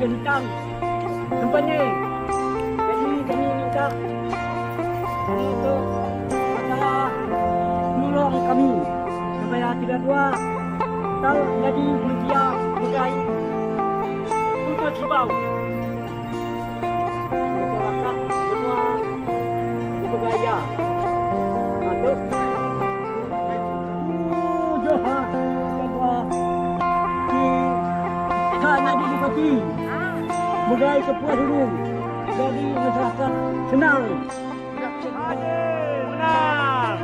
tentang tempatnya. Jadi kami minta untuk masalah menolong kami supaya tidak dua tahun jadi manusia budaya untuk sebab masyarakat semua budaya atau Johan kedua di sana di Bupati budaya kepuas dulu jadi masyarakat senang. Menang.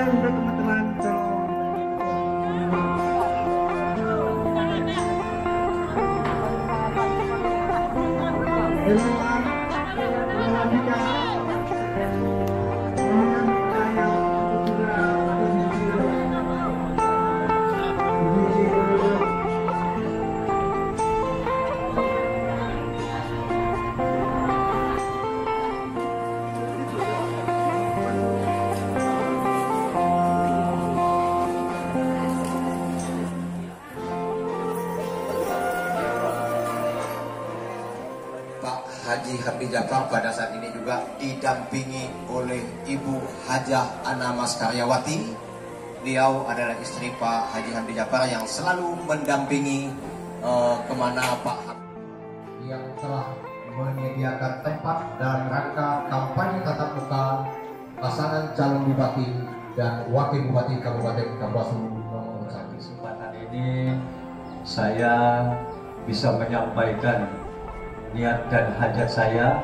Untuk teman-teman Haji Hamdi Djafar pada saat ini juga didampingi oleh Ibu Hajah Ana Mas Karyawati. Beliau adalah istri Pak Haji Hamdi Djafar yang selalu mendampingi kemana Pak Hamdi yang telah menyediakan tempat dalam rangka kampanye tatap muka pasangan calon bupati dan wakil bupati Kabupaten Kapuas Hulu nomor 1. Kesempatan ini saya bisa menyampaikan niat dan hajat saya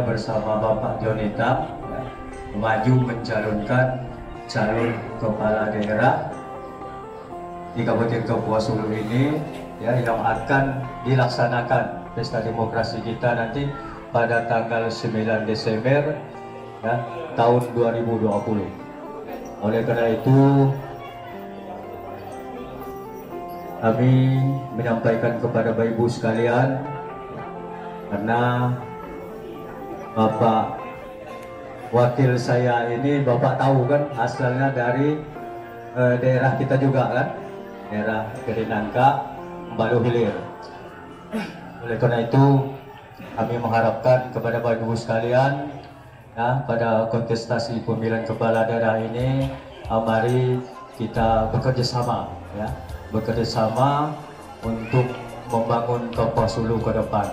bersama Bapak Jonita maju mencalonkan calon kepala daerah di Kabupaten Kapuas Hulu ini yang akan dilaksanakan pesta demokrasi kita nanti pada tanggal 9 Desember tahun 2020. Oleh karena itu kami menyampaikan kepada Bapak Ibu sekalian, karena Bapak wakil saya ini Bapak tahu kan asalnya dari daerah kita juga kan, daerah Gerinangka, Baru Hilir. Oleh karena itu kami mengharapkan kepada Bapak Ibu sekalian pada kontestasi pemilihan kepala daerah ini mari kita bekerja sama untuk membangun Kapuas Hulu ke depan.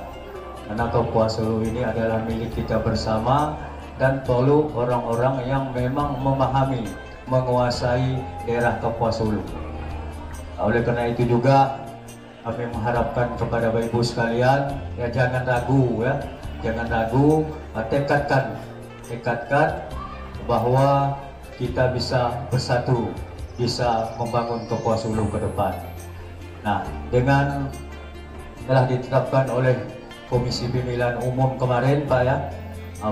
Karena Kapuas Hulu ini adalah milik kita bersama dan perlu orang-orang yang memang memahami, menguasai daerah Kapuas Hulu. Oleh karena itu juga kami mengharapkan kepada Bapak Ibu sekalian jangan ragu tekadkan bahwa kita bisa bersatu, bisa membangun Kapuas Hulu ke depan. Nah, dengan telah ditetapkan oleh Komisi Pemilihan Umum kemarin Pak ya,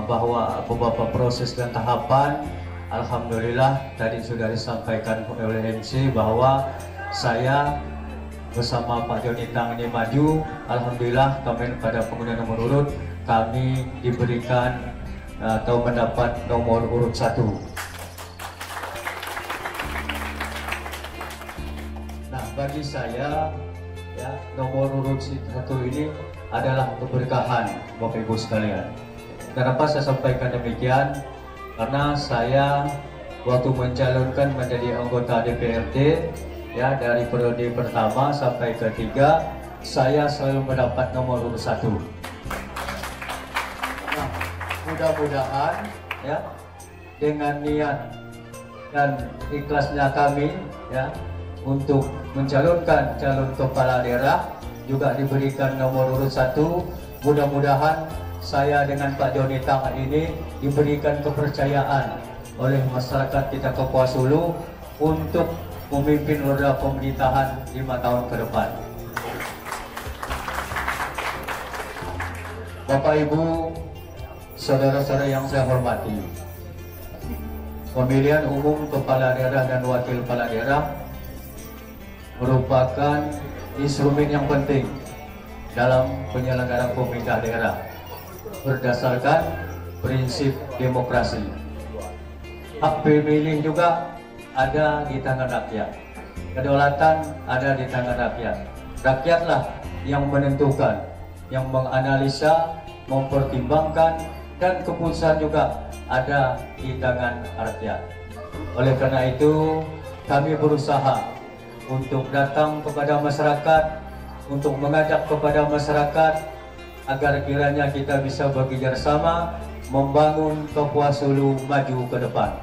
bahwa beberapa proses dan tahapan, alhamdulillah tadi sudah disampaikan oleh MC bahwa saya bersama Pak Joni Tang ini maju. Alhamdulillah kami pada pengundian nomor urut kami diberikan atau mendapat nomor urut 1. Nah, bagi saya ya, nomor urut 1 ini adalah keberkahan Bapak Ibu sekalian. Kenapa saya sampaikan demikian? Karena saya waktu mencalonkan menjadi anggota DPRD ya, dari periode pertama sampai ketiga saya selalu mendapat nomor urut 1. Nah, mudah-mudahan ya dengan niat dan ikhlasnya kami ya untuk mencalonkan calon kepala daerah juga diberikan nomor urut 1. Mudah-mudahan saya dengan Pak Joni Tang ini diberikan kepercayaan oleh masyarakat kita Kapuas Hulu untuk memimpin roda pemerintahan 5 tahun ke depan. Bapak Ibu, saudara-saudara yang saya hormati, pemilihan umum kepala daerah dan wakil kepala daerah merupakan instrumen yang penting dalam penyelenggaraan pemerintah daerah berdasarkan prinsip demokrasi. Hak pemilih juga ada di tangan rakyat, kedaulatan ada di tangan rakyat. Rakyatlah yang menentukan, yang menganalisa, mempertimbangkan, dan keputusan juga ada di tangan rakyat. Oleh karena itu kami berusaha untuk datang kepada masyarakat, untuk mengajak kepada masyarakat agar kiranya kita bisa bekerja sama membangun Kapuas Hulu maju ke depan.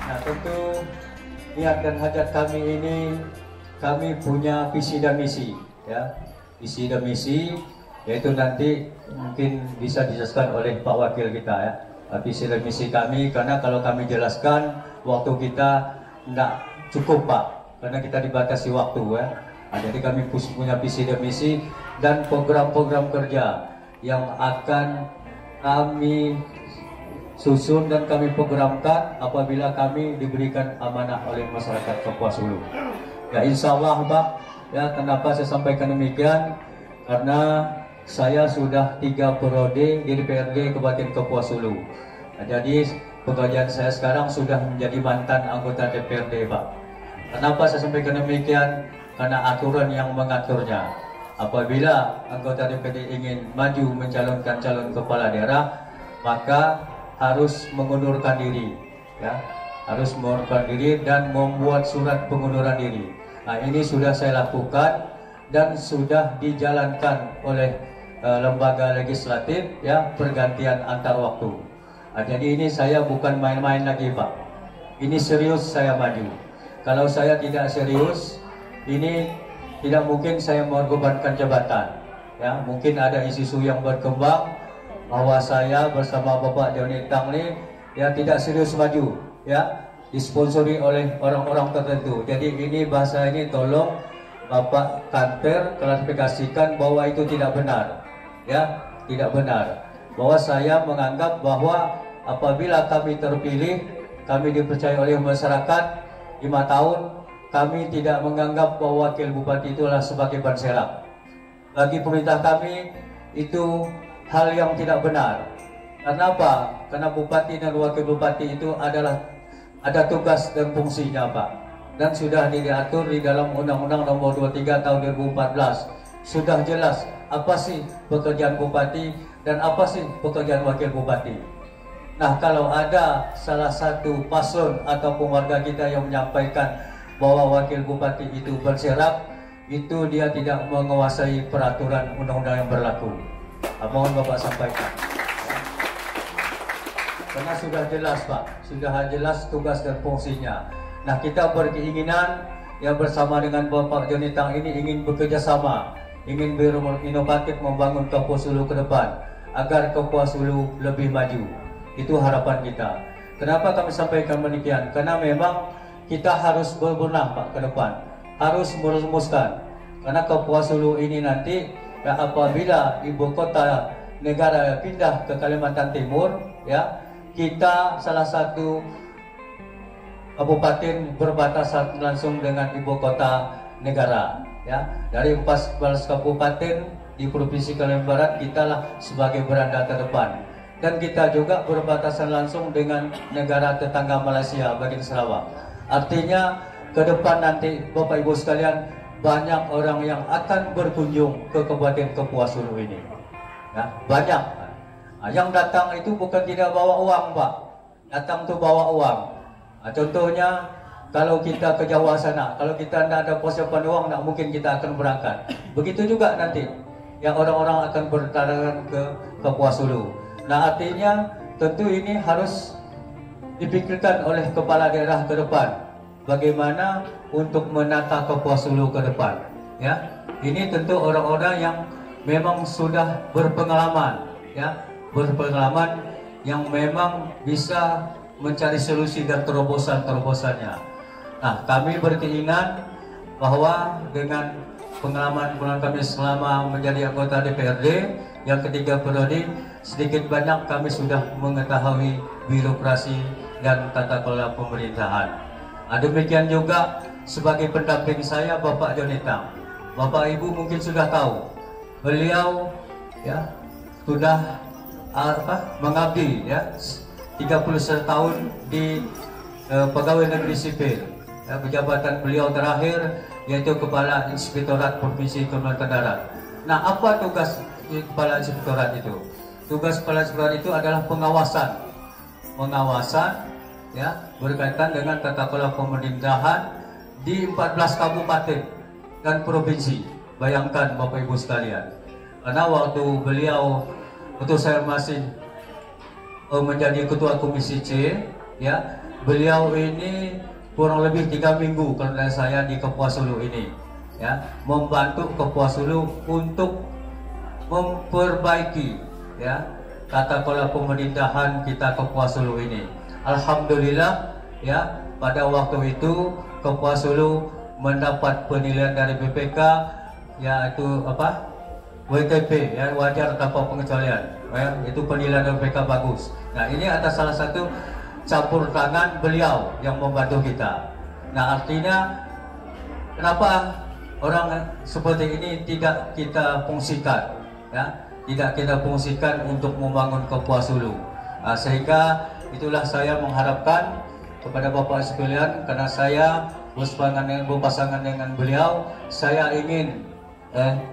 Nah, tentu niat dan hajat kami ini, kami punya visi dan misi ya. Visi dan misi yaitu nanti mungkin bisa dijelaskan oleh Pak Wakil kita ya. Visi dan misi kami, karena kalau kami jelaskan waktu kita tidak cukup Pak, karena kita dibatasi waktu ya. Nah, jadi kami punya visi dan misi dan program-program kerja yang akan kami susun dan kami programkan apabila kami diberikan amanah oleh masyarakat Kapuas Hulu. Ya insya Allah Pak, ya kenapa saya sampaikan demikian? Karena saya sudah 3 periode di DPRD Kabupaten Kapuas Hulu. Nah, jadi pekerjaan saya sekarang sudah menjadi mantan anggota DPRD Pak. Kenapa saya sampaikan demikian? Karena aturan yang mengaturnya. Apabila anggota DPRD ingin maju mencalonkan calon kepala daerah, maka harus mengundurkan diri, ya, harus mengundurkan diri dan membuat surat pengunduran diri. Nah, ini sudah saya lakukan dan sudah dijalankan oleh lembaga legislatif, ya, pergantian antar waktu. Nah, jadi ini saya bukan main-main lagi Pak. Ini serius saya maju. Kalau saya tidak serius, ini tidak mungkin saya mengorbankan jabatan. Ya, mungkin ada isu-isu yang berkembang bahwa saya bersama Bapak Joni Tang ini ya tidak serius maju, ya, disponsori oleh orang-orang tertentu. Jadi ini bahasa ini tolong Bapak Kanter klarifikasikan bahwa itu tidak benar, ya, tidak benar. Bahwa saya menganggap bahwa apabila kami terpilih, kami dipercaya oleh masyarakat 5 tahun, kami tidak menganggap bahwa wakil bupati itulah sebagai ban serap. Bagi pemerintah kami itu hal yang tidak benar. Kenapa? Karena bupati dan wakil bupati itu adalah ada tugas dan fungsinya Pak. Dan sudah diatur di dalam Undang-Undang Nomor 23 Tahun 2014. Sudah jelas apa sih pekerjaan bupati dan apa sih pekerjaan wakil bupati. Nah, kalau ada salah satu paslon atau warga kita yang menyampaikan bahwa wakil bupati itu berserap, itu dia tidak menguasai peraturan undang-undang yang berlaku. Mohon Bapak sampaikan. Karena sudah jelas Pak, sudah jelas tugas dan fungsinya. Nah, kita berkeinginan yang bersama dengan Bapak Joni Tang ini ingin bekerja sama, ingin berinovatif membangun Kapuas Hulu ke depan. agar Kapuas Hulu lebih maju. Itu harapan kita. Kenapa kami sampaikan demikian? Karena memang kita harus berbenah Pak ke depan, harus merumuskan. Karena Kapuas Hulu ini nanti ya, apabila ibu kota negara pindah ke Kalimantan Timur, ya kita salah satu kabupaten berbatasan langsung dengan ibu kota negara. Ya, dari 14 kabupaten di Provinsi Kalimantan Barat, kita lah sebagai beranda terdepan. Dan kita juga berbatasan langsung dengan negara tetangga Malaysia bagian Sarawak. Artinya ke depan nanti Bapak Ibu sekalian, banyak orang yang akan berkunjung ke Kabupaten Kapuas Hulu ini. Ya, banyak. Nah, yang datang itu bukan tidak bawa uang Pak, datang tuh bawa uang. Nah, contohnya kalau kita ke Jawa sana, kalau kita tidak ada persiapan uang, tidak mungkin kita akan berangkat. Begitu juga nanti yang orang-orang akan berdatangan ke Kapuas Hulu. Nah, artinya tentu ini harus dipikirkan oleh kepala daerah ke depan, bagaimana untuk menata Kapuas Hulu ke depan. Ya, ini tentu orang-orang yang memang sudah berpengalaman, ya, berpengalaman yang memang bisa mencari solusi dan terobosan-terobosannya. Nah, kami berkeinginan bahwa dengan pengalaman kami selama menjadi anggota DPRD yang ketiga periode, sedikit banyak kami sudah mengetahui birokrasi dan tata kelola pemerintahan. Nah, demikian juga sebagai pendamping saya Bapak Jonitang. Bapak Ibu mungkin sudah tahu, beliau ya sudah mengabdi ya 31 tahun di pegawai negeri sipil. Ya, jabatan beliau terakhir yaitu Kepala Inspektorat Provinsi Kalimantan Barat. Nah, apa tugas Kepala Inspektorat itu? Tugas Kepala Inspektorat itu adalah pengawasan ya berkaitan dengan tata kelola pemerintahan di 14 kabupaten dan provinsi. Bayangkan Bapak Ibu sekalian. Karena waktu saya masih menjadi ketua Komisi C, ya, beliau ini kurang lebih 3 minggu karena saya di Kapuas Hulu ini, ya, membantu Kapuas Hulu untuk memperbaiki, ya, tata kelola pemerintahan kita Kapuas Hulu ini. Alhamdulillah, ya, pada waktu itu Kapuas Hulu mendapat penilaian dari BPK, yaitu WTP, ya, wajar tanpa pengecualian, ya, itu penilaian dari BPK bagus. Nah, ini atas salah satu campur tangan beliau yang membantu kita. Nah, artinya kenapa orang seperti ini tidak kita fungsikan, ya, tidak kita fungsikan untuk membangun Kapuas Hulu. Nah, sehingga itulah saya mengharapkan kepada Bapak sekalian, karena saya berpasangan dengan beliau, saya ingin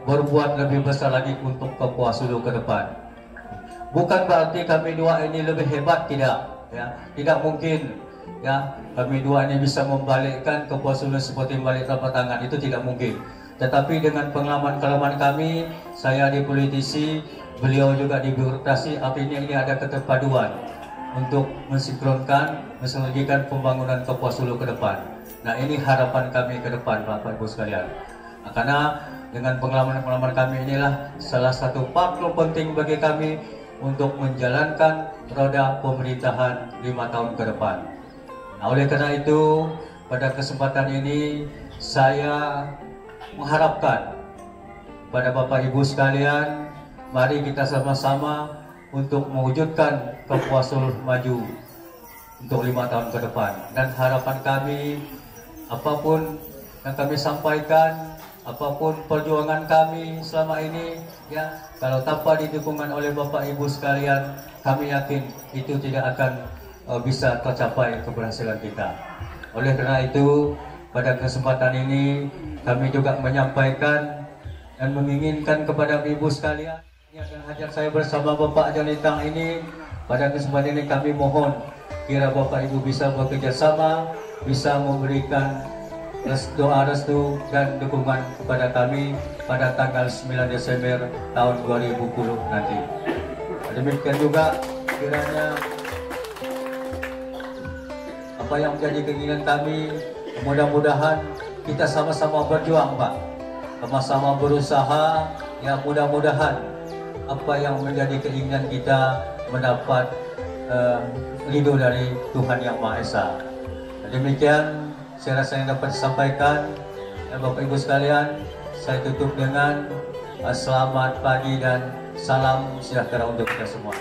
berbuat lebih besar lagi untuk Kapuas Hulu ke depan. Bukan berarti kami dua ini lebih hebat, tidak, ya, tidak mungkin, ya, kami dua ini bisa membalikkan Kapuas Hulu seperti membalik telapak tangan, itu tidak mungkin. Tetapi dengan pengalaman kami, saya di politisi, beliau juga di birokrasi, artinya ini ada keterpaduan untuk mensinkronkan, mensinergikan pembangunan Kapuas Hulu ke depan. Nah, ini harapan kami ke depan Bapak Ibu sekalian. Nah, karena dengan pengalaman kami inilah salah satu faktor penting bagi kami untuk menjalankan roda pemerintahan 5 tahun ke depan. Nah, oleh karena itu, pada kesempatan ini saya mengharapkan pada Bapak Ibu sekalian, mari kita sama-sama untuk mewujudkan Kapuas Hulu maju untuk 5 tahun ke depan. Dan harapan kami, apapun yang kami sampaikan, apapun perjuangan kami selama ini, ya, kalau tanpa didukungan oleh Bapak Ibu sekalian, kami yakin itu tidak akan bisa tercapai keberhasilan kita. Oleh karena itu, pada kesempatan ini kami juga menyampaikan dan menginginkan kepada Ibu sekalian yang hadir saya bersama Bapak Jonitang ini, pada kesempatan ini kami mohon kira Bapak Ibu bisa bekerja sama, bisa memberikan doa restu dan dukungan kepada kami pada tanggal 9 Desember tahun 2010 nanti. Demikian juga kiranya apa yang menjadi keinginan kami, mudah-mudahan kita sama-sama berjuang Pak, sama-sama berusaha, ya, mudah-mudahan apa yang menjadi keinginan kita mendapat ridho dari Tuhan Yang Maha Esa. Demikian saya rasa yang dapat disampaikan. Bapak Ibu sekalian, saya tutup dengan selamat pagi dan salam sejahtera untuk kita semua.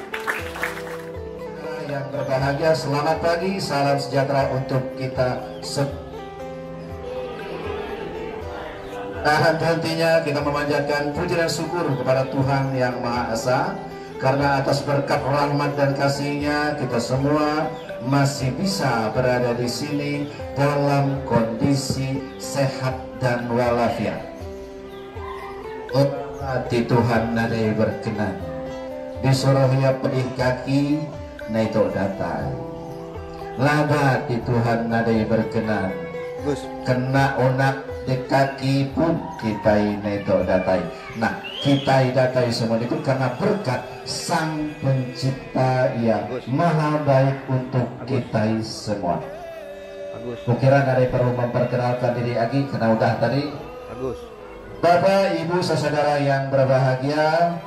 Yang berbahagia, selamat pagi, salam sejahtera untuk kita semua. Tahan hentinya kita memanjatkan puji dan syukur kepada Tuhan Yang Maha Esa, karena atas berkat rahmat dan kasih-Nya kita semua masih bisa berada di sini dalam kondisi sehat dan walafiat. Hati Tuhan nadai berkenan disuruhnya pedih kaki naito datai laba di Tuhan nadai berkenan kena onak di kaki pun kita naito datai. Nah, kita datai semua itu karena berkat Sang Pencipta yang maha baik untuk kita semua. Kukira dari perlu memperkenalkan diri lagi karena udah tadi. Bapak, Ibu, saudara yang berbahagia,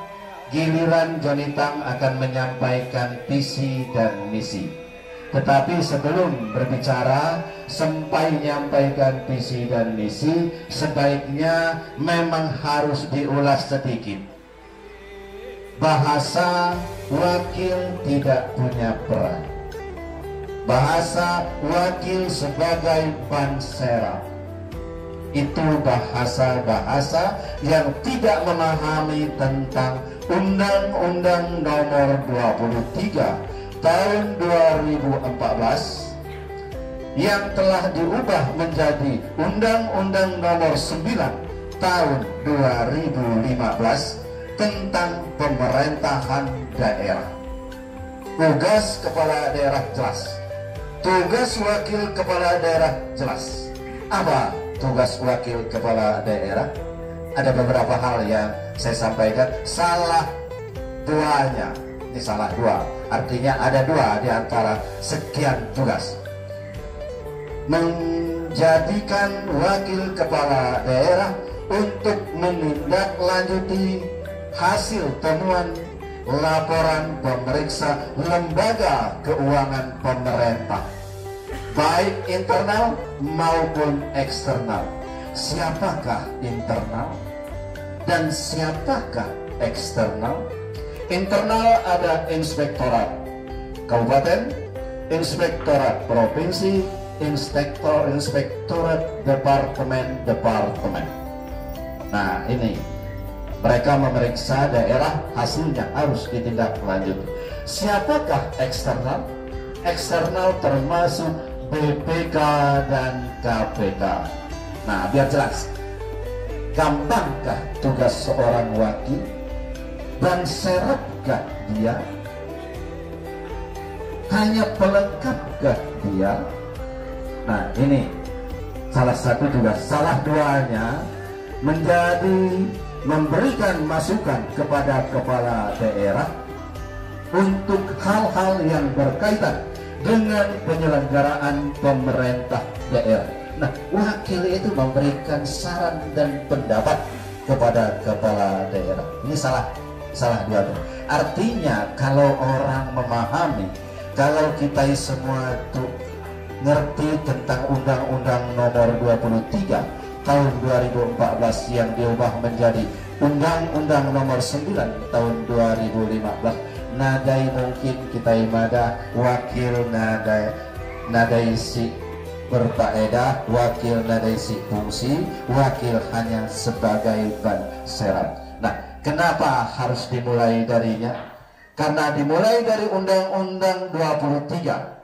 giliran Joni Tang akan menyampaikan visi dan misi. Tetapi sebelum berbicara, sampai menyampaikan visi dan misi, sebaiknya memang harus diulas sedikit. Bahasa wakil tidak punya peran. Bahasa wakil sebagai ban serap. Itu bahasa-bahasa yang tidak memahami tentang Undang-Undang Nomor 23 Tahun 2014 yang telah diubah menjadi Undang-Undang Nomor 9 Tahun 2015 tentang pemerintahan daerah. Tugas kepala daerah jelas, tugas wakil kepala daerah jelas. Apa tugas wakil kepala daerah? Ada beberapa hal yang saya sampaikan, salah duanya. Ini salah dua, artinya ada dua di antara sekian tugas. Menjadikan wakil kepala daerah untuk menindaklanjuti hasil temuan laporan pemeriksa lembaga keuangan pemerintah, baik internal maupun eksternal. Siapakah internal dan siapakah eksternal? Internal ada inspektorat kabupaten, inspektorat provinsi, inspektorat departemen. Nah, ini mereka memeriksa daerah, hasilnya harus ditindaklanjuti. Siapakah eksternal? Eksternal termasuk BPK dan KPK. Nah, biar jelas, gampangkah tugas seorang wakil dan serapkah dia? Hanya pelengkapkah dia? Nah, ini salah satu tugas. Salah duanya menjadi memberikan masukan kepada kepala daerah untuk hal-hal yang berkaitan dengan penyelenggaraan pemerintah daerah. Nah, wakil itu memberikan saran dan pendapat kepada kepala daerah. Ini salah dua. Artinya kalau orang memahami, kalau kita semua itu ngerti tentang Undang-Undang Nomor 23 Tahun 2014 yang diubah menjadi Undang-Undang Nomor 9 Tahun 2015, nadai mungkin kita imada wakil nadai si berfaedah, wakil nadai si fungsi, wakil hanya sebagai ban serap. Nah, kenapa harus dimulai darinya? Karena dimulai dari Undang-Undang 23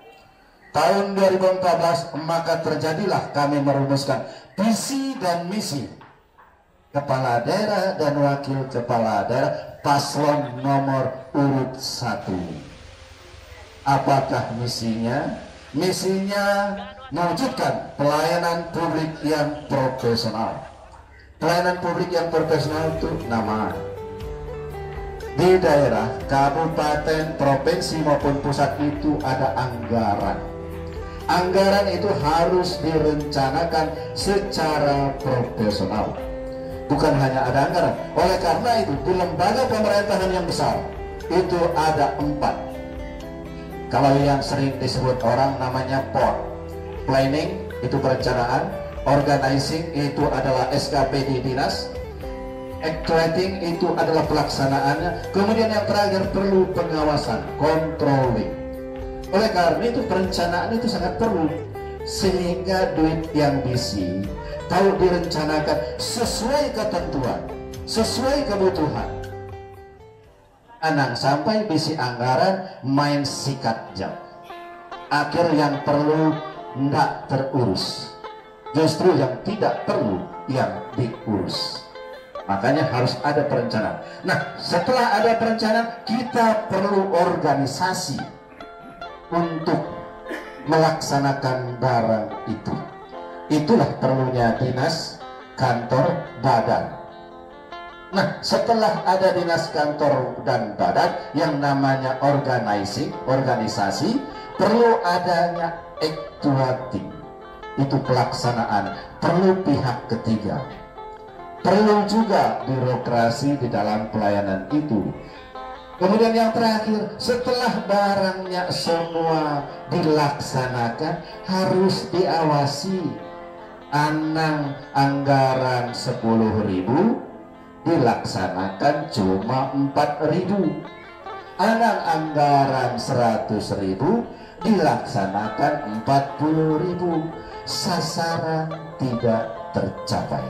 Tahun 2014, maka terjadilah kami merumuskan visi dan misi kepala daerah dan wakil kepala daerah paslon nomor urut 1. Apakah misinya? Misinya mewujudkan pelayanan publik yang profesional. Pelayanan publik yang profesional itu nama di daerah, kabupaten, provinsi maupun pusat itu ada anggaran. Anggaran itu harus direncanakan secara profesional. bukan hanya ada anggaran. Oleh karena itu di lembaga pemerintahan yang besar itu ada 4. Kalau yang sering disebut orang namanya POR, planning itu perencanaan, organizing itu adalah SKPD dinas, actuating itu adalah pelaksanaannya, kemudian yang terakhir perlu pengawasan, controlling. Oleh karena itu perencanaan itu sangat perlu, sehingga duit yang bisi tahu direncanakan sesuai ketentuan, sesuai kebutuhan. Anang sampai bisi anggaran main sikat jam, akhir yang perlu tidak terurus, justru yang tidak perlu yang diurus. Makanya harus ada perencanaan. Nah, setelah ada perencanaan, kita perlu organisasi untuk melaksanakan barang itu. Itulah perlunya dinas, kantor, badan. Nah, setelah ada dinas, kantor, dan badan yang namanya organizing, organisasi, perlu adanya actuating. Itu pelaksanaan, perlu pihak ketiga. Perlu juga birokrasi di dalam pelayanan itu. Kemudian yang terakhir, setelah barangnya semua dilaksanakan, harus diawasi. Anang anggaran 10.000 dilaksanakan cuma 4.000. Anang anggaran 100.000 dilaksanakan 40.000. Sasaran tidak tercapai.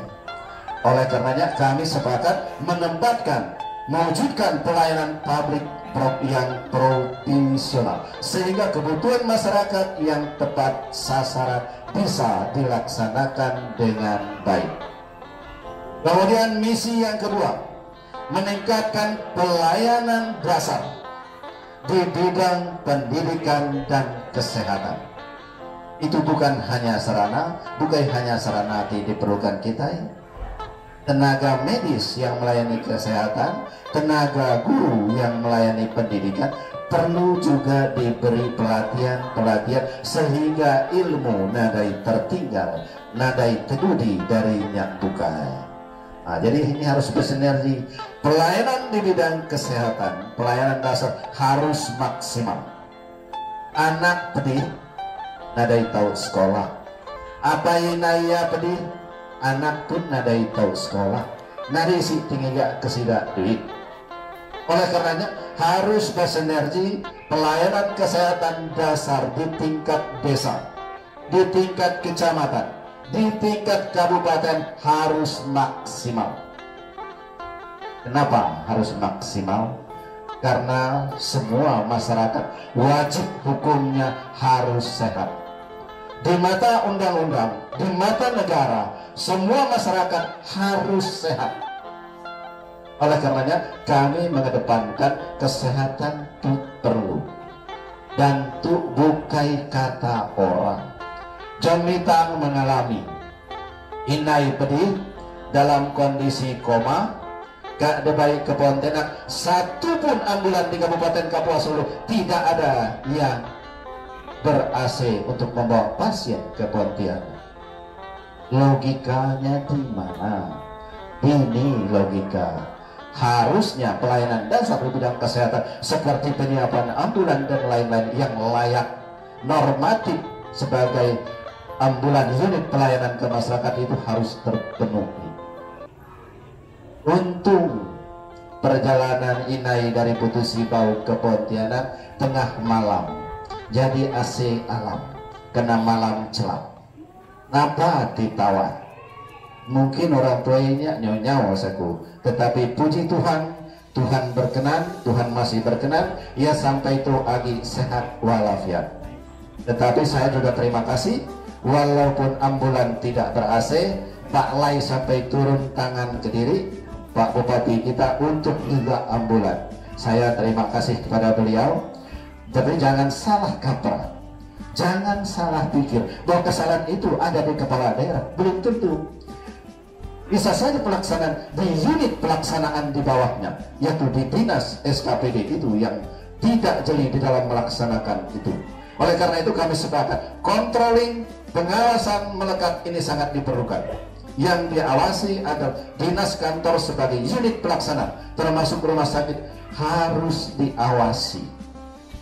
Oleh karenanya kami sepakat menempatkan, mewujudkan pelayanan publik yang profesional, sehingga kebutuhan masyarakat yang tepat sasaran bisa dilaksanakan dengan baik. Kemudian misi yang kedua, meningkatkan pelayanan dasar di bidang pendidikan dan kesehatan. Itu bukan hanya sarana, bukan hanya sarana diperlukan kita ini. Tenaga medis yang melayani kesehatan, tenaga guru yang melayani pendidikan perlu juga diberi pelatihan sehingga ilmu nadai tertinggal, nadai kedudi dari nyak bukai. Nah, jadi ini harus bersinergi. Pelayanan di bidang kesehatan, pelayanan dasar harus maksimal. Anak pedih, nadai tahu sekolah. Apa yang naya pedih? Anak pun nadai tahu sekolah, nari si tinggi gak kesidak duit. Oleh karenanya harus bersinergi pelayanan kesehatan dasar di tingkat desa, di tingkat kecamatan, di tingkat kabupaten harus maksimal. Kenapa harus maksimal? Karena semua masyarakat wajib hukumnya harus sehat. Di mata undang-undang, di mata negara, semua masyarakat harus sehat. Oleh karenanya kami mengedepankan kesehatan itu perlu, dan itu bukai kata orang. Jamitang mengalami inai pedih dalam kondisi koma, gak ada baik ke Pontianak, satu pun ambulan di Kabupaten Kapuas Hulu tidak ada yang ber-AC untuk membawa pasien ke Pontianak. Logikanya di mana? Ini logika. Harusnya pelayanan dasar di bidang kesehatan seperti penyiapan ambulan dan lain-lain yang layak, normatif sebagai ambulan unit pelayanan ke masyarakat itu harus terpenuhi. Untung perjalanan inai dari Putu Sibau ke Pontianak tengah malam, jadi AC alam, kena malam celap. Napa ditawar? Mungkin orang tuanya nyawa saku, tetapi puji Tuhan, Tuhan berkenan, Tuhan masih berkenan, ia sampai itu agi sehat walafiat. Tetapi saya juga terima kasih, walaupun ambulan tidak ber-AC, Pak Lai sampai turun tangan ke diri, Pak Bupati kita untuk juga ambulan. Saya terima kasih kepada beliau. Tapi jangan salah kaprah, jangan salah pikir bahwa kesalahan itu ada di kepala daerah. Belum tentu. Bisa saja pelaksanaan di unit pelaksanaan di bawahnya, yaitu di dinas SKPD itu yang tidak jeli di dalam melaksanakan itu. Oleh karena itu kami sepakat controlling, pengawasan melekat ini sangat diperlukan. yang diawasi adalah dinas kantor sebagai unit pelaksana, termasuk rumah sakit harus diawasi.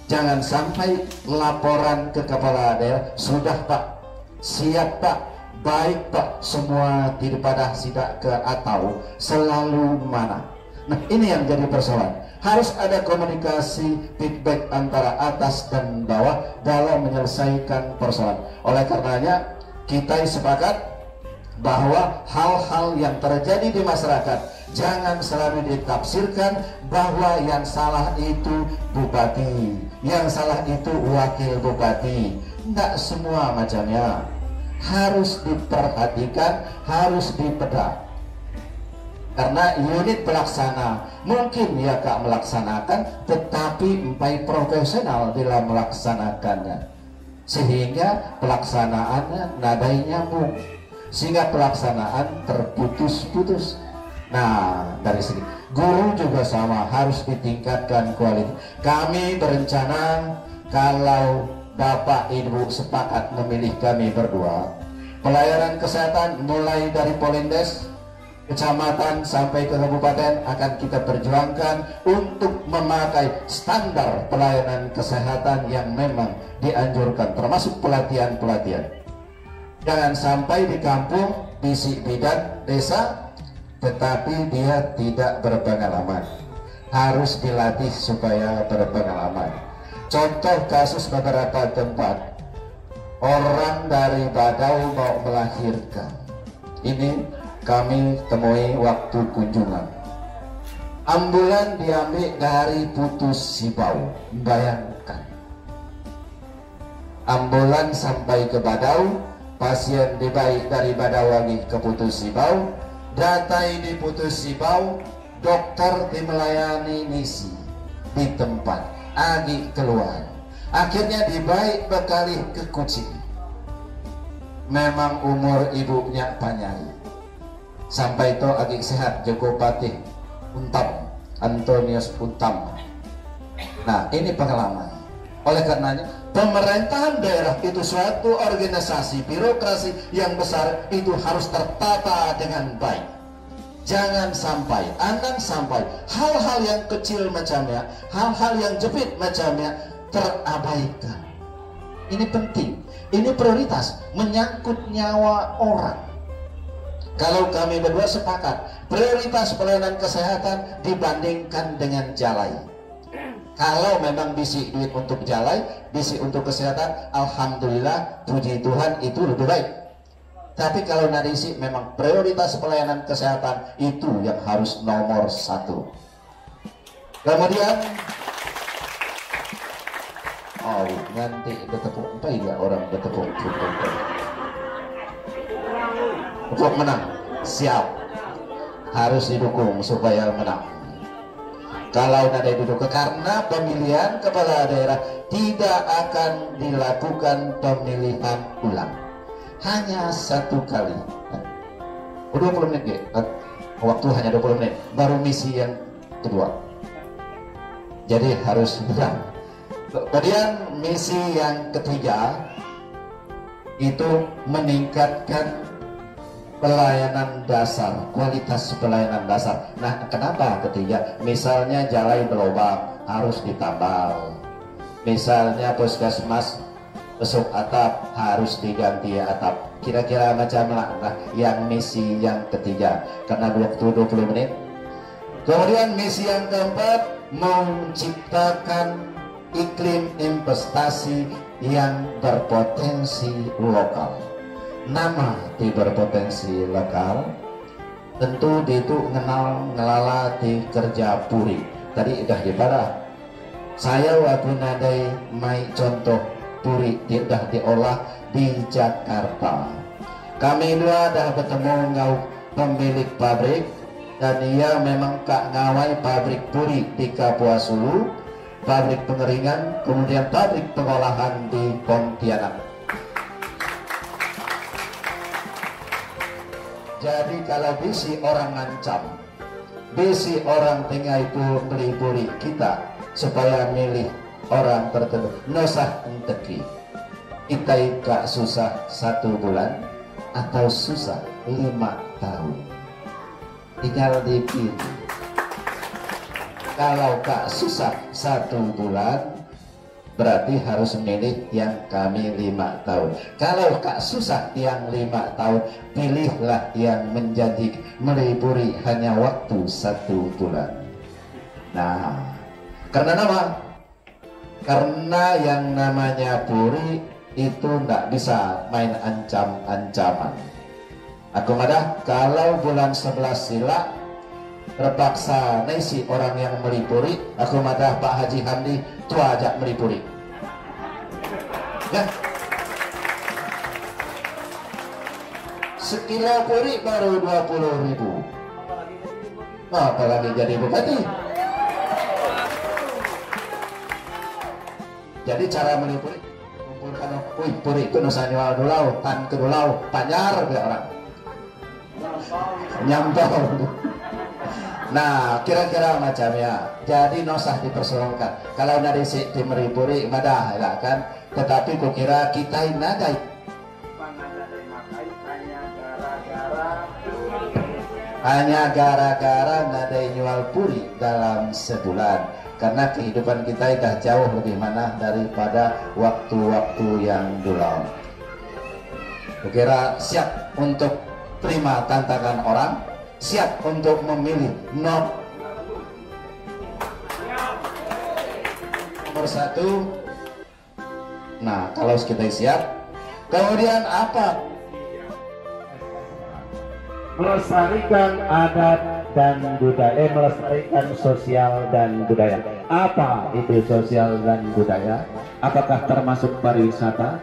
Jangan sampai laporan ke kepala daerah, sudah Pak, siap Pak, baik Pak, semua daripada tidak ke atau selalu mana. Nah ini yang jadi persoalan. Harus ada komunikasi feedback antara atas dan bawah dalam menyelesaikan persoalan. Oleh karenanya kita sepakat bahwa hal-hal yang terjadi di masyarakat jangan selalu ditafsirkan bahwa yang salah itu bupati, yang salah itu wakil bupati. Tidak semua macamnya, harus diperhatikan, harus dibedah. Karena unit pelaksana mungkin ya Kak melaksanakan, tetapi empai profesional dalam melaksanakannya, sehingga pelaksanaannya nadai nyambung, sehingga pelaksanaan terputus-putus. Nah dari sini guru juga sama, harus ditingkatkan kualitas. Kami berencana kalau Bapak Ibu sepakat memilih kami berdua, pelayanan kesehatan mulai dari Polindes, kecamatan sampai ke kabupaten akan kita perjuangkan untuk memakai standar pelayanan kesehatan yang memang dianjurkan, termasuk pelatihan-pelatihan. Jangan sampai di kampung bisi bidan desa tetapi dia tidak berpengalaman, harus dilatih supaya berpengalaman. Contoh kasus beberapa tempat, orang dari Badau mau melahirkan, ini kami temui waktu kunjungan, ambulan diambil dari Putus Sibau. Bayangkan, ambulan sampai ke Badau, pasien dibaik dari Badau lagi ke Putus Sibau, datai di Putus Sibau, dokter dimelayani misi di tempat, agi keluar, akhirnya dibaik bekali ke Kucing. Memang umur ibunya panjang. Sampai itu agak sehat, Joko Patih Untam, Antonius Untam. Nah ini pengalaman. Oleh karenanya pemerintahan daerah itu suatu organisasi birokrasi yang besar, itu harus tertata dengan baik. Jangan sampai, andang sampai hal-hal yang kecil macamnya, hal-hal yang jepit macamnya terabaikan. Ini penting, ini prioritas, menyangkut nyawa orang. Kalau kami berdua sepakat, prioritas pelayanan kesehatan dibandingkan dengan jalai. Kalau memang bisi duit untuk jalai, bisi untuk kesehatan, alhamdulillah, puji Tuhan itu lebih baik. Tapi kalau narisi memang prioritas pelayanan kesehatan itu yang harus nomor 1. Kemudian, nanti bertepuk ya orang bertepuk. Untuk menang, siap, harus didukung supaya menang. Kalau ada didukung, karena pemilihan kepala daerah tidak akan dilakukan pemilihan ulang, hanya 1 kali. 20 menit ya, waktu hanya 20 menit, baru misi yang kedua. Jadi harus menang. Kemudian misi yang ketiga itu meningkatkan pelayanan dasar, kualitas pelayanan dasar. Nah kenapa ketiga? Misalnya jalai berlobang, harus ditambal. Misalnya puskesmas besok atap, harus diganti atap. Kira-kira macam mana yang misi yang ketiga, karena waktu 20 menit. Kemudian misi yang keempat, menciptakan iklim investasi yang berpotensi lokal. Nama di berpotensi lokal tentu itu ngelala di kerja puri. Tadi udah dibahas. Saya waktu nadai mai contoh puri udah diolah di Jakarta. Kami dua dah bertemu ngau pemilik pabrik, dan ia memang kak ngawai pabrik puri di Kapuas Hulu, pabrik pengeringan, kemudian pabrik pengolahan di Pontianak. Jadi kalau bisi orang ngancam, bisi orang tinggal itu beli puri kita supaya milih orang tertentu, nosah enteki. Kita gak susah 1 bulan atau susah 5 tahun. Tinggal dipilih. Kalau Kak susah 1 bulan, berarti harus milih yang kami 5 tahun. Kalau Kak susah yang 5 tahun, pilihlah yang menjadi melipuri hanya waktu 1 bulan. Nah, karena apa? Karena yang namanya puri itu nggak bisa main ancam-ancaman. Aku madah kalau bulan 11 sila terpaksa nasi orang yang melipuri, aku madah Pak Haji Hamdi tua ajak melipuri. Ya. Sekilo puri baru 20.000. Apalagi jadi bupati. Jadi cara melipuri, kumpulkan puri itu nusa nyual dulau, tan ke dulau, panjar ke orang. Nyampau. Nah, kira-kira macamnya. Jadi nosah dipersoalkan. Kalau nada si timeripuri madah ya kan. Tetapi kukira kita nadai. Hanya gara-gara nadai nyual puri dalam sebulan. Karena kehidupan kita sudah jauh lebih mana daripada waktu-waktu yang dulu. Kukira siap untuk terima tantangan orang. Siap untuk memilih nomor 1. Nah, kalau kita siap, kemudian apa? Melestarikan adat dan budaya, melestarikan sosial dan budaya. Apa itu sosial dan budaya? Apakah termasuk pariwisata?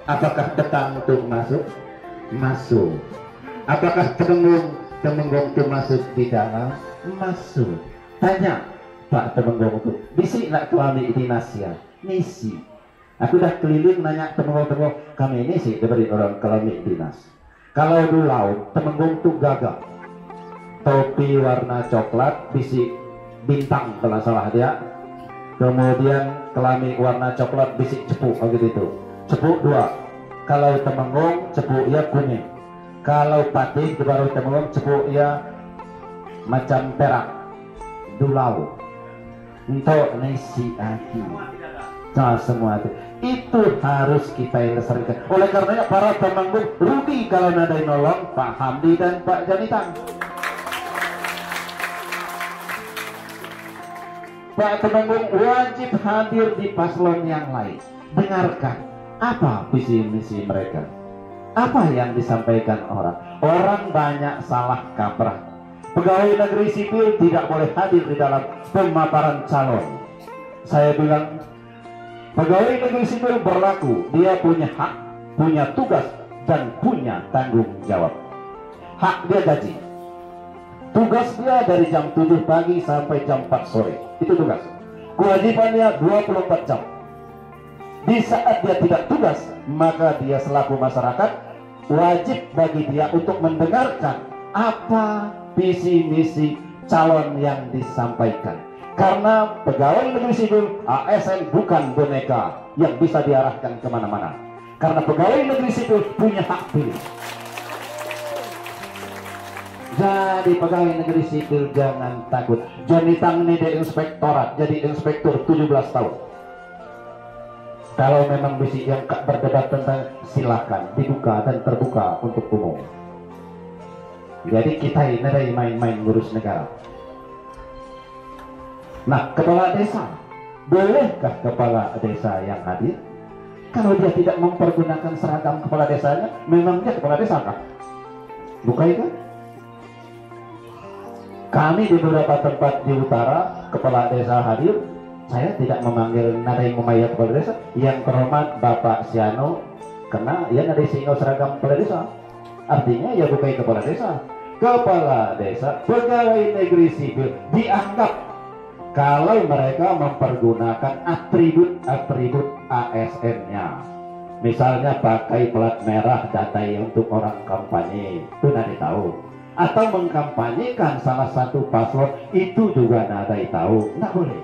Apakah petang untuk masuk? Masuk. Apakah Temenggung itu masuk di dalam? Masuk. Tanya Pak Temenggung itu, bisi nak kami dinasia? Misi. Aku dah keliling nanya Temenggung, kami ini sih diberi orang kelami dinas. Kalau dulau, Temenggung itu gagah. Topi warna coklat, bisi bintang kalau salah dia. Kemudian kelami warna coklat, bisi cepu, begitu. Cepu 2. Kalau Temenggung, cepu ya kuning. Kalau patih di baru Temenggung cepu ya macam perak dulau untuk nasi aki. Nah, semua itu harus kita lestarikan. Oleh karenanya para Temenggung rugi kalau nadai nolong Pak Hamdi dan Pak Janitang. Pak Temenggung wajib hadir di paslon yang lain. Dengarkan apa visi misi mereka. Apa yang disampaikan orang? Orang banyak salah kaprah. Pegawai negeri sipil tidak boleh hadir di dalam pemaparan calon. Saya bilang, pegawai negeri sipil berlaku. Dia punya hak, punya tugas, dan punya tanggung jawab. Hak dia gaji. Tugas dia dari jam 7 pagi sampai jam 4 sore. Itu tugas. Kewajibannya 24 jam. Di saat dia tidak tugas, maka dia selaku masyarakat wajib bagi dia untuk mendengarkan apa visi misi calon yang disampaikan. Karena pegawai negeri sipil ASN bukan boneka yang bisa diarahkan kemana-mana. Karena pegawai negeri sipil punya hak pilih. Jadi pegawai negeri sipil jangan takut. Janitang ini di inspektorat, jadi inspektur 17 tahun. Kalau memang bisi yang berdebat tentang, silakan dibuka dan terbuka untuk umum. Jadi kita ini dari main-main ngurus negara. Nah, kepala desa, bolehkah kepala desa yang hadir? Kalau dia tidak mempergunakan seragam kepala desanya, memang dia kepala desa kah? Bukan kan? Kami di beberapa tempat di utara, kepala desa hadir. Saya tidak memanggil nadai memaya kepala desa. Yang terhormat Bapak Siano, karena ya nadai singo seragam kepala desa. Artinya ya bukan kepala desa. Kepala desa, pegawai negeri sipil dianggap kalau mereka mempergunakan atribut ASN-nya. Misalnya pakai plat merah datai untuk orang kampanye, itu nadai tahu. Atau mengkampanyekan salah satu paslon, itu juga nadai tahu. Nggak boleh.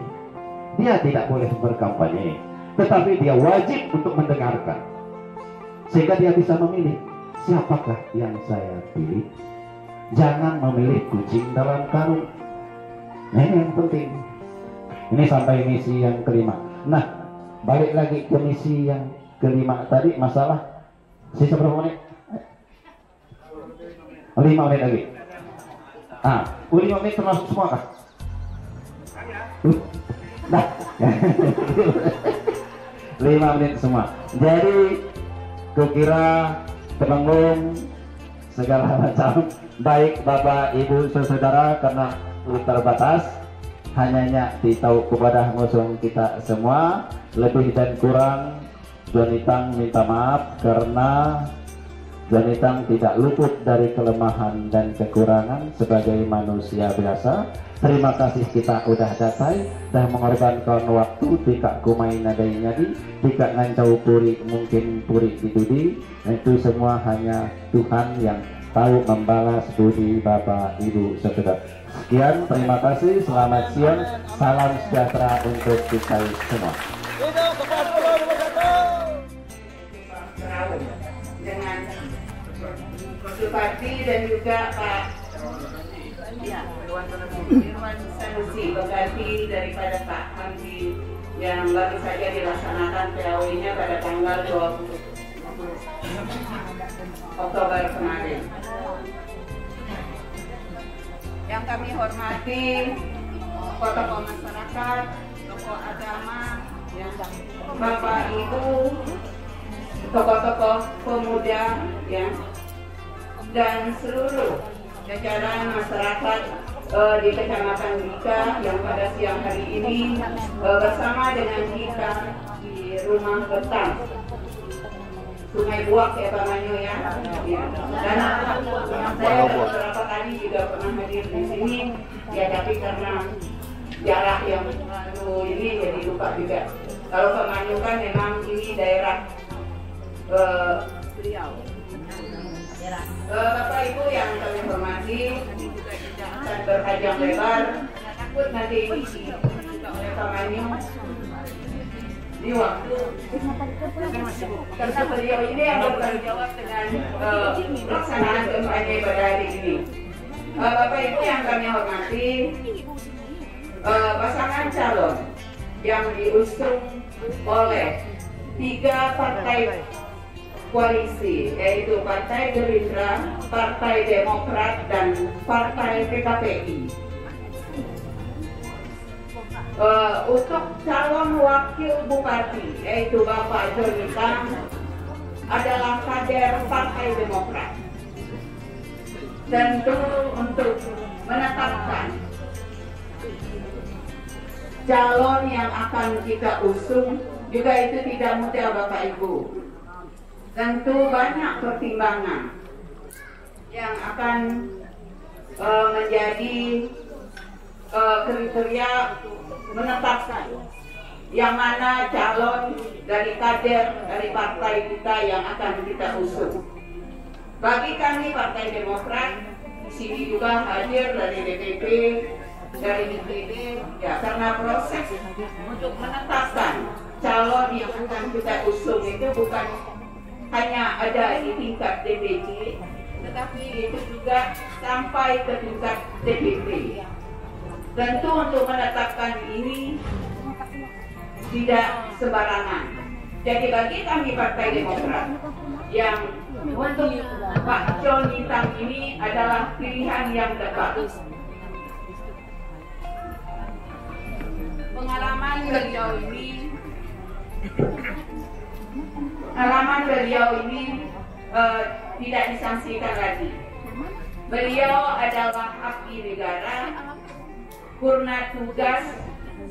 Dia tidak boleh berkampanye, tetapi dia wajib untuk mendengarkan sehingga dia bisa memilih. siapakah yang saya pilih? Jangan memilih kucing dalam karung. Nah, ini yang penting. Ini sampai misi yang kelima. Nah, balik lagi ke misi yang kelima tadi, masalah sisa berapa menit? 5 menit lagi. 5 menit termasuk semua kah? Nah, 5 menit semua. Jadi kukira Temanggung segala macam baik Bapak Ibu saudara, karena terbatas hanya ditahu kepada musuh kita semua. Lebih dan kurang Jonitang minta maaf karena Jonitang tidak luput dari kelemahan dan kekurangan sebagai manusia biasa. Terima kasih kita udah datang dan mengorbankan waktu. Tidak kumai nadai nyadi, tidak ngancau puri mungkin puri didudi. Itu semua hanya Tuhan yang tahu membalas budi Bapak Ibu saudara. Sekian, terima kasih, selamat siang, salam sejahtera untuk kita semua. Dengan Bupati dan juga Pak Irwan Sanusi, pengganti daripada Pak Hamdi yang baru saja dilaksanakan PAW-nya pada tanggal 20 Oktober kemarin. Yang kami hormati tokoh masyarakat, tokoh agama, Bapak Ibu, tokoh-tokoh pemuda, ya, dan seluruh jajaran masyarakat di Kecamatan Wika yang pada siang hari ini bersama dengan kita di Rumah Betang Sungai Buak, ya Pak Manyo, ya. Dan saya beberapa kali juga pernah hadir di sini, ya, tapi karena jarak yang terlalu ini jadi lupa juga. Kalau Pak Manyo kan memang ini daerah beliau. Bapak Ibu yang kami hormati, dan berpanjang lebar, takut nanti ini oleh Pak Manyo di waktu karena beliau ini yang bertanggung jawab dengan pelaksanaan kampanye pada hari ini. Bapak Ibu yang kami hormati, pasangan calon yang diusung oleh 3 partai koalisi, yaitu Partai Gerindra, Partai Demokrat, dan Partai PKPI. Untuk calon wakil bupati, yaitu Bapak Jonitang, adalah kader Partai Demokrat. Tentu untuk menetapkan calon yang akan kita usung juga itu tidak mudah, Bapak Ibu. Tentu banyak pertimbangan yang akan menjadi kriteria menetapkan yang mana calon dari kader dari partai kita yang akan kita usung. Bagi kami Partai Demokrat, di sini juga hadir dari DPP, dari DPD, ya, karena proses untuk menetapkan calon yang akan kita usung itu bukan hanya ada di tingkat DPD, tetapi itu juga sampai ke tingkat DPP. Tentu untuk menetapkan ini tidak sembarangan. Jadi bagi kami Partai Demokrat, yang untuk Pak Jonitang ini adalah pilihan yang tepat. Pengalaman beliau ini tidak disangsikan lagi. Beliau adalah abdi negara, purna tugas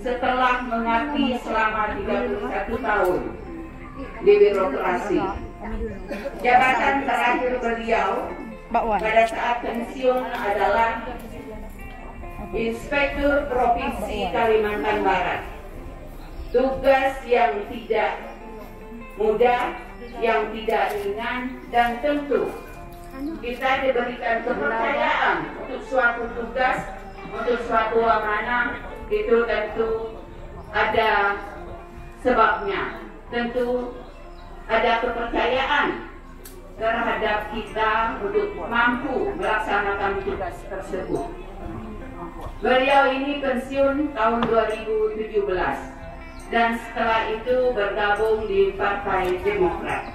setelah mengabdi selama 31 tahun di birokrasi. Jabatan terakhir beliau pada saat pensiun adalah Inspektur Provinsi Kalimantan Barat. Tugas yang tidak mudah, yang tidak ringan, dan tentu kita diberikan kepercayaan untuk suatu tugas, untuk suatu amanah, itu tentu ada sebabnya. Tentu ada kepercayaan terhadap kita untuk mampu melaksanakan tugas tersebut. Beliau ini pensiun tahun 2017 dan setelah itu bergabung di Partai Demokrat.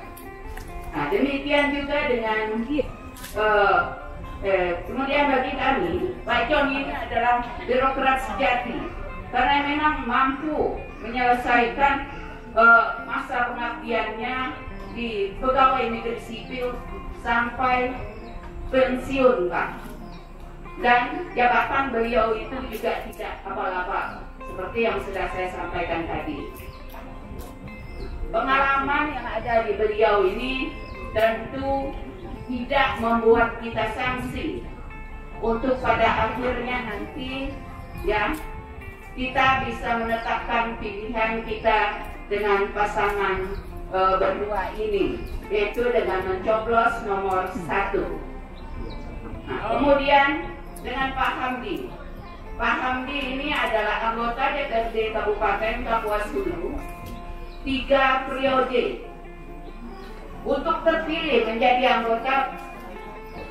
Nah, demikian juga dengan kemudian bagi kami, Pak John ini adalah birokrat sejati karena memang mampu menyelesaikan masa pengabdiannya di pegawai negeri sipil sampai pensiun, Pak. Dan jabatan beliau itu juga tidak abal-abal seperti yang sudah saya sampaikan tadi. Pengalaman yang ada di beliau ini tentu tidak membuat kita sanksi untuk pada akhirnya nanti ya kita bisa menetapkan pilihan kita dengan pasangan berdua ini, yaitu dengan mencoblos nomor 1. Nah, kemudian dengan Pak Hamdi. Pak Hamdi ini adalah anggota DPRD Kabupaten Kapuas Hulu 3 periode. Untuk terpilih menjadi anggota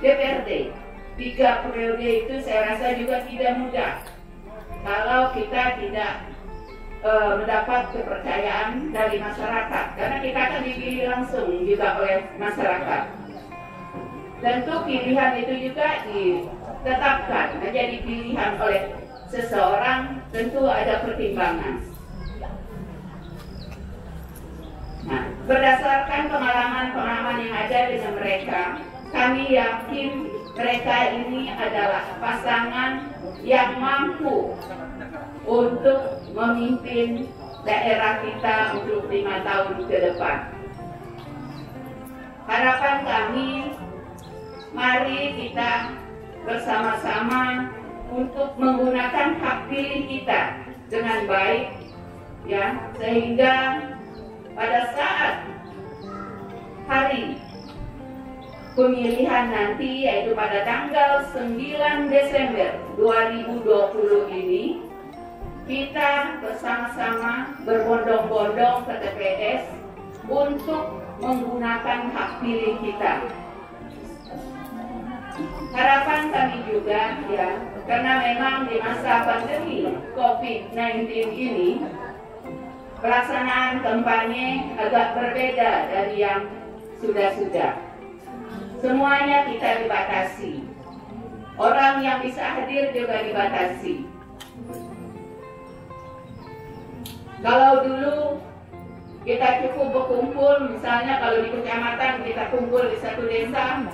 DPRD 3 periode itu saya rasa juga tidak mudah kalau kita tidak mendapat kepercayaan dari masyarakat, karena kita akan dipilih langsung juga oleh masyarakat. Tentu pilihan itu juga ditetapkan menjadi pilihan oleh seseorang, tentu ada pertimbangan. Nah, berdasarkan pengalaman-pengalaman yang ada dengan mereka, kami yakin mereka ini adalah pasangan yang mampu untuk memimpin daerah kita untuk 5 tahun ke depan. Harapan kami, mari kita bersama-sama untuk menggunakan hak pilih kita dengan baik, ya, sehingga pada saat hari pemilihan nanti, yaitu pada tanggal 9 Desember 2020 ini, kita bersama-sama berbondong-bondong ke TPS untuk menggunakan hak pilih kita. Harapan kami juga, ya, karena memang di masa pandemi COVID-19 ini, pelaksanaan kampanye agak berbeda dari yang sudah-sudah. Semuanya kita dibatasi. Orang yang bisa hadir juga dibatasi. Kalau dulu kita cukup berkumpul, misalnya kalau di kecamatan kita kumpul di satu desa,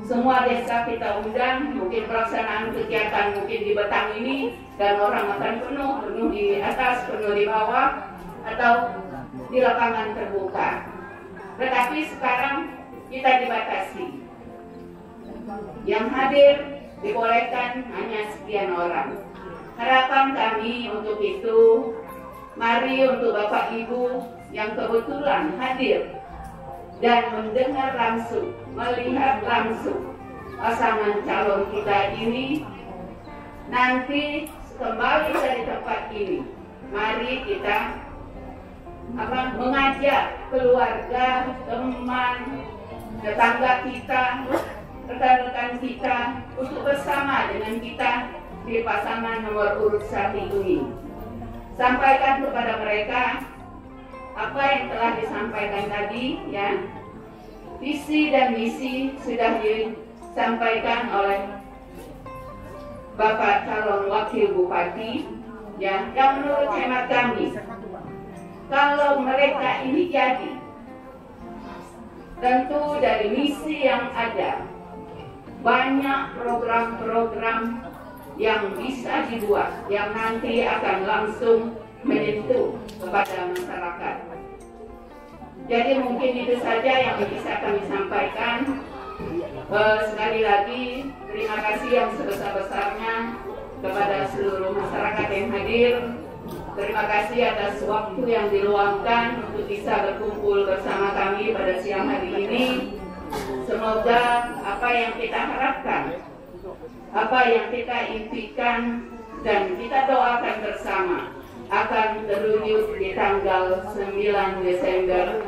semua desa kita undang, mungkin pelaksanaan kegiatan mungkin di Betang ini, dan orang akan penuh di atas, penuh di bawah, atau di lapangan terbuka. Tetapi sekarang kita dibatasi. Yang hadir dibolehkan hanya sekian orang. Harapan kami untuk itu, mari untuk Bapak Ibu yang kebetulan hadir dan mendengar langsung, melihat langsung pasangan calon kita ini, nanti kembali dari tempat ini, mari kita mengajak keluarga, teman, tetangga kita, rekan-rekan kita untuk bersama dengan kita di pasangan nomor urut 1 ini. Sampaikan kepada mereka apa yang telah disampaikan tadi, ya. Visi dan misi sudah disampaikan oleh Bapak calon wakil bupati, ya. Yang menurut hemat kami, kalau mereka ini jadi, tentu dari misi yang ada, banyak program-program yang bisa dibuat, yang nanti akan langsung menyentuh kepada masyarakat. Jadi mungkin itu saja yang bisa kami sampaikan. Sekali lagi, terima kasih yang sebesar-besarnya kepada seluruh masyarakat yang hadir. Terima kasih atas waktu yang diluangkan untuk bisa berkumpul bersama kami pada siang hari ini. Semoga apa yang kita harapkan, apa yang kita impikan dan kita doakan bersama akan terwujud di tanggal 9 Desember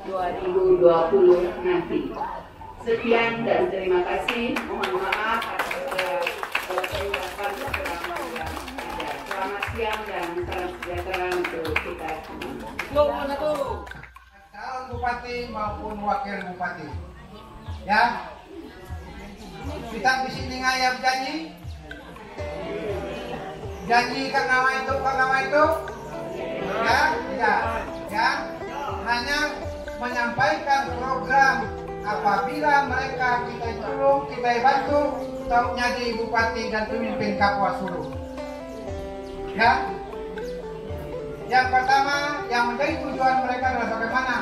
2020 nanti. Sekian dan terima kasih. Mohon maaf atas segala ucapan keterangan yang ada. Selamat siang dan salam sejahtera untuk kita semua. Calon bupati maupun wakil bupati, ya, kita di sini ngayap janji kak nama itu, ya, tidak, ya, hanya menyampaikan program apabila mereka kita tolong, kita bantu untuk jadi bupati dan pemimpin Kapuas Hulu, ya. Yang pertama, yang menjadi tujuan mereka adalah bagaimana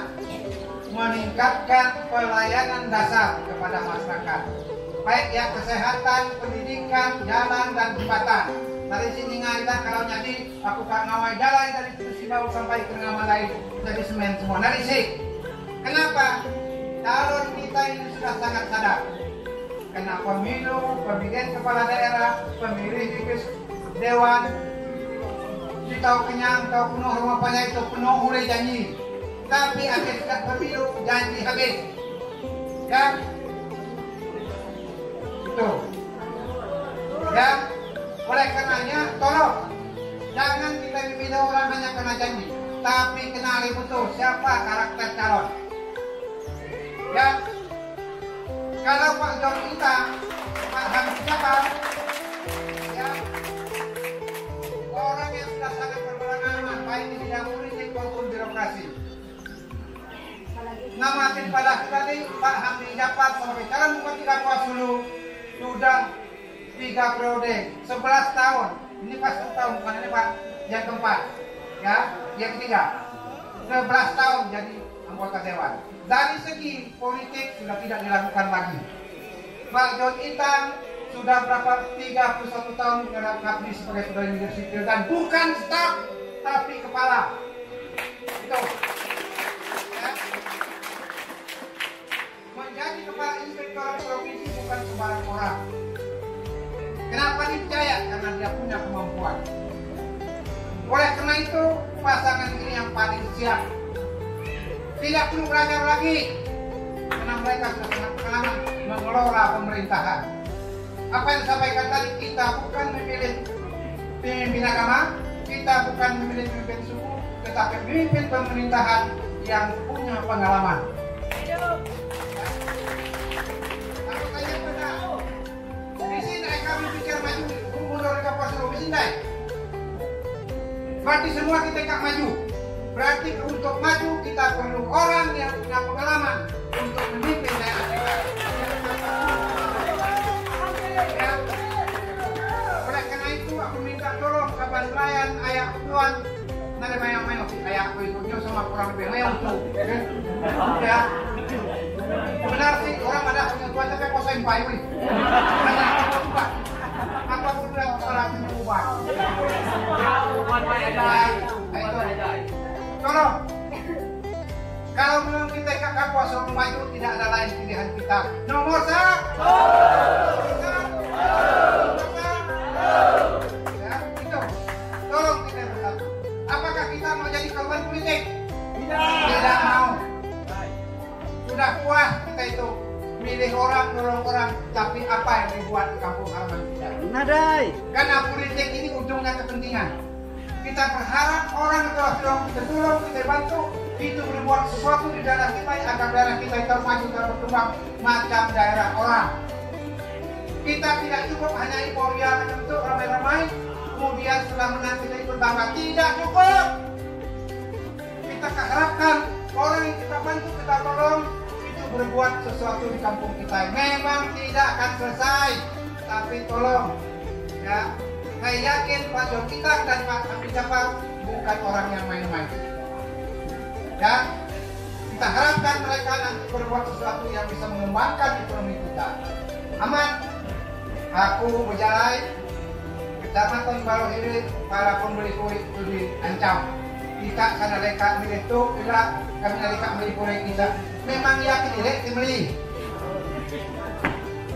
meningkatkan pelayanan dasar kepada masyarakat, baik yang kesehatan, pendidikan, jalan dan jembatan. Dari sini ngailah kalau jadi aku kan ngawai jalan dari Tusibau sampai ke nama lain jadi semen semua. Dari sini, kenapa? Calon kita ini sudah sangat sadar. Karena pemilu, pemilihan kepala daerah, pemilih dewan, tahu kenyang, tahu penuh rumah banyak itu penuh oleh janji. Tapi akhir sudah pemilu janji habis. Ya, itu. Ya, oleh karenanya tolong jangan kita memilih orang hanya karena janji, tapi kenali betul siapa karakter calon. Ya, kalau Pak John kita, Pak Hamid Jafar, ya, orang yang sudah sangat berpengalaman baik di bidang politik maupun birokrasi. Namatin pada tadi Pak Hamid Jafar sebagai calon bupati Kapuas Hulu sudah 3 periode, 11 tahun. Ini pas 1 tahun, bukan ini Pak yang keempat, ya, yang ketiga. 11 tahun jadi anggota dewan. Dari segi politik sudah tidak dilakukan lagi. Pak John Intang sudah berapa 31 tahun mengabdi sebagai pegawai negeri sipil dan bukan staf tapi kepala. Itu. Ya. Menjadi kepala inspektorat provinsi bukan sembarang orang. Kenapa dipercaya? Karena dia punya kemampuan. Oleh karena itu pasangan ini yang paling siap. Tidak perlu belajar lagi karena mereka sudah sangat pengalaman mengelola pemerintahan. Apa yang disampaikan tadi, kita bukan memilih pemimpin agama, kita bukan memilih pemimpin suku, tetapi pemimpin pemerintahan yang punya pengalaman. Kalau saya pernah di sini kami pikir maju, mundur ke Kapuas Hulu, di sini. Berarti semua kita ikut maju. Berarti untuk maju kita perlu orang yang punya pengalaman untuk memimpin daerah kita. Aku minta tolong kapan nelayan ayah tuan nanti main-main ayah aku itu sama kurang lebih main tuh ya benar sih orang ada punya tuan tapi kosain baik nih apa pun udah salah berubah tolong kalau memang kita ke Kapuas Hulu maju tidak ada lain pilihan kita nomor 1 ya, itu. Tolong kita bersatu. Apakah kita mau jadi korban politik? Tidak mau. Sudah puas kita itu milih orang, nolong orang, tapi apa yang dibuat di kampung halaman kita? Nadai. Karena politik ini ujungnya kepentingan. Kita berharap orang telah kita tolong, kita bantu, itu berbuat sesuatu di daerah kita agar daerah kita termaju dan berkembang macam daerah orang. Kita tidak cukup hanya euforia untuk ramai-ramai, kemudian setelah menang kita ikut bangga. Tidak cukup. Kita harapkan orang yang kita bantu, kita tolong, itu berbuat sesuatu di kampung kita. Memang tidak akan selesai, tapi tolong, ya. Saya yakin Pak John Intang dan Pak Hamid Jafar bukan orang yang main-main. Ya, kita harapkan mereka nanti berbuat sesuatu yang bisa mengembangkan ekonomi kita. Aman. Aku berjalan Kecamatan Balohirit, para pembeli kulit itu diancam. Kita karena lekat milik itu, tidak kami lekat beli kulit kita. Memang yakin tidak dibeli.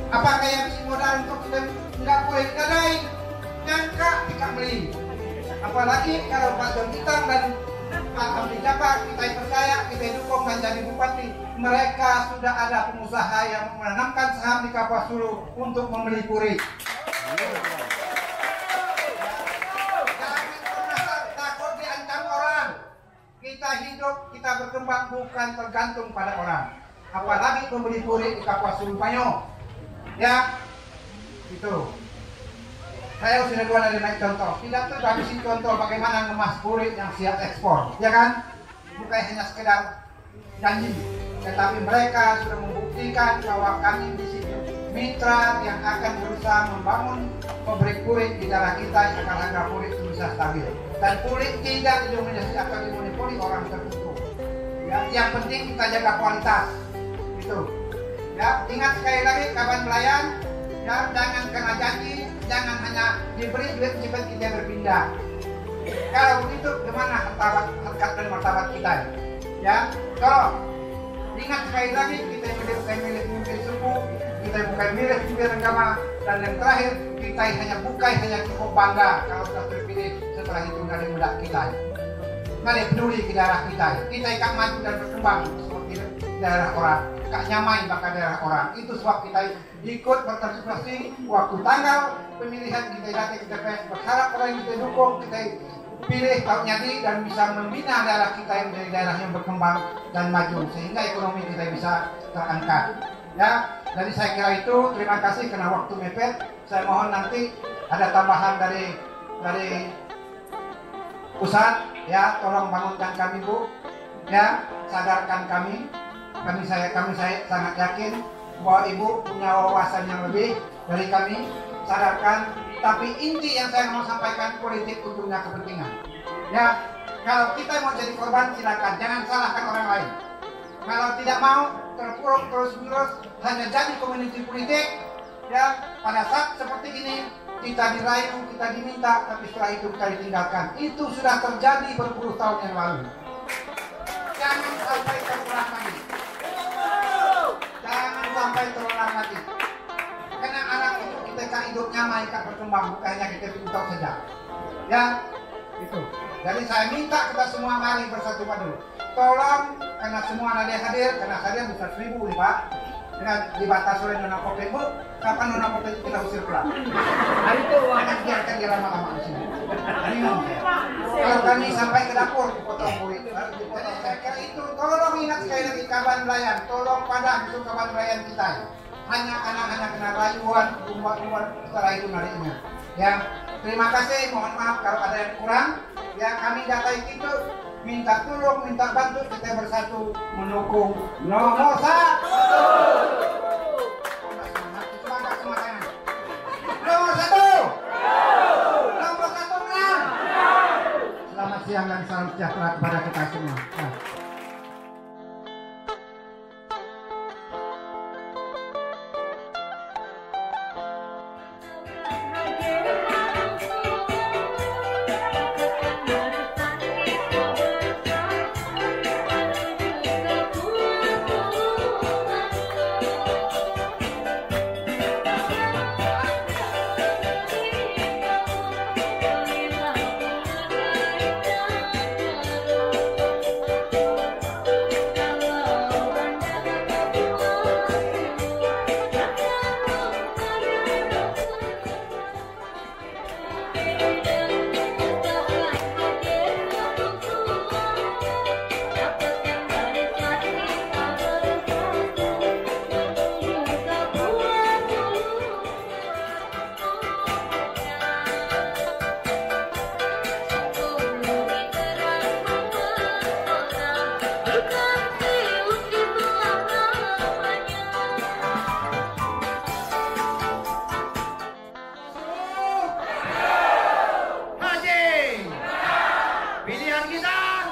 Apakah yang bisa modal untuk kita tidak boleh kadai? Nyangka tidak beli. Apalagi kalau Pak John Intang dan Pak Hamid Jafar kita percaya, kita dukung dan menjadi bupati, mereka sudah ada pengusaha yang menanamkan saham di Kapuas Hulu untuk membeli puri. Jangan pernah takut diancam orang. Kita hidup, kita berkembang bukan tergantung pada orang. Apalagi membeli puri di Kapuas Hulu Banyo. Ya, itu. Saya sudah dua dari naik contoh. Tidak tuh habisin contoh bagaimana ngemas puri yang siap ekspor, ya kan? Bukan hanya sekedar janji, tetapi mereka sudah membuktikan bahwa kami di situ mitra yang akan berusaha membangun pabrik puri di daerah kita agar harga puri itu bisa stabil. Dan puri tidak didominasi atau dimonopoli orang tertentu. Ya, yang penting kita jaga kualitas. Itu. Ya, ingat sekali lagi kawan nelayan, ya, jangan kena janji, jangan hanya diberi duit cepat kita berpindah. Kalau begitu gimana harkat dan martabat kita? Ya, tolong ingat sekali lagi, kita bukan milik pemimpin suku, kita bukan milik pemimpin agama, dan yang terakhir kita hanya cukup bangga kalau sudah terpilih. Setelah itu nggak ada mudah kita, nggak ada peduli ke daerah kita ikan maju dan berkembang seperti daerah orang. Kak nyamai bakal daerah orang. Itu sebab kita ikut berpartisipasi waktu tanggal pemilihan kita datang ke TPS, berharap orang yang kita dukung, kita pilih kalau jadi dan bisa membina daerah kita yang menjadi daerah yang berkembang dan maju sehingga ekonomi kita bisa terangkat. Ya, jadi saya kira itu. Terima kasih karena waktu mepet. Saya mohon nanti ada tambahan dari pusat. Ya, tolong bangunkan kami Bu. Ya, sadarkan kami. Kami saya sangat yakin bahwa Ibu punya wawasan yang lebih dari kami. Sadarkan, tapi inti yang saya mau sampaikan, politik untungnya kepentingan. Ya, kalau kita mau jadi korban silakan, jangan salahkan orang lain. Kalau tidak mau terpuruk terus-menerus hanya jadi komuniti politik, ya pada saat seperti ini kita dirayu, kita diminta, tapi setelah itu kita ditinggalkan. Itu sudah terjadi berpuluh tahun yang lalu. Jangan sampai terulang lagi. Jangan sampai terulang lagi. Karena anak itu kita hidupnya mereka berkembang, bukannya kita pintar saja. Ya, itu. Jadi saya minta kita semua mari bersatu padu. Tolong, karena semua ada hadir, karena saya bisa 1000 nih Pak. Dengan dibatasi oleh Nona Kopet Bu, kapan Nona Kopet kita usir pulang? Hari itu akan biarkan dia lama-lama di sini. Kalau kami sampai ke dapur dipotong kulit, saya kira itu. Tolong ingat sekali lagi kawan nelayan, tolong padam itu kawan nelayan kita. Hanya anak-anak kena rayuan, umur-umur setelah itu nariknya. Ya, terima kasih. Mohon maaf kalau ada yang kurang. Ya, kami datai itu minta tolong, minta bantu, kita bersatu mendukung nomor 1. Nomor 1. Nomor 1 menang. Selamat siang dan salam sejahtera kepada kita semua. Nah. Pilihan kita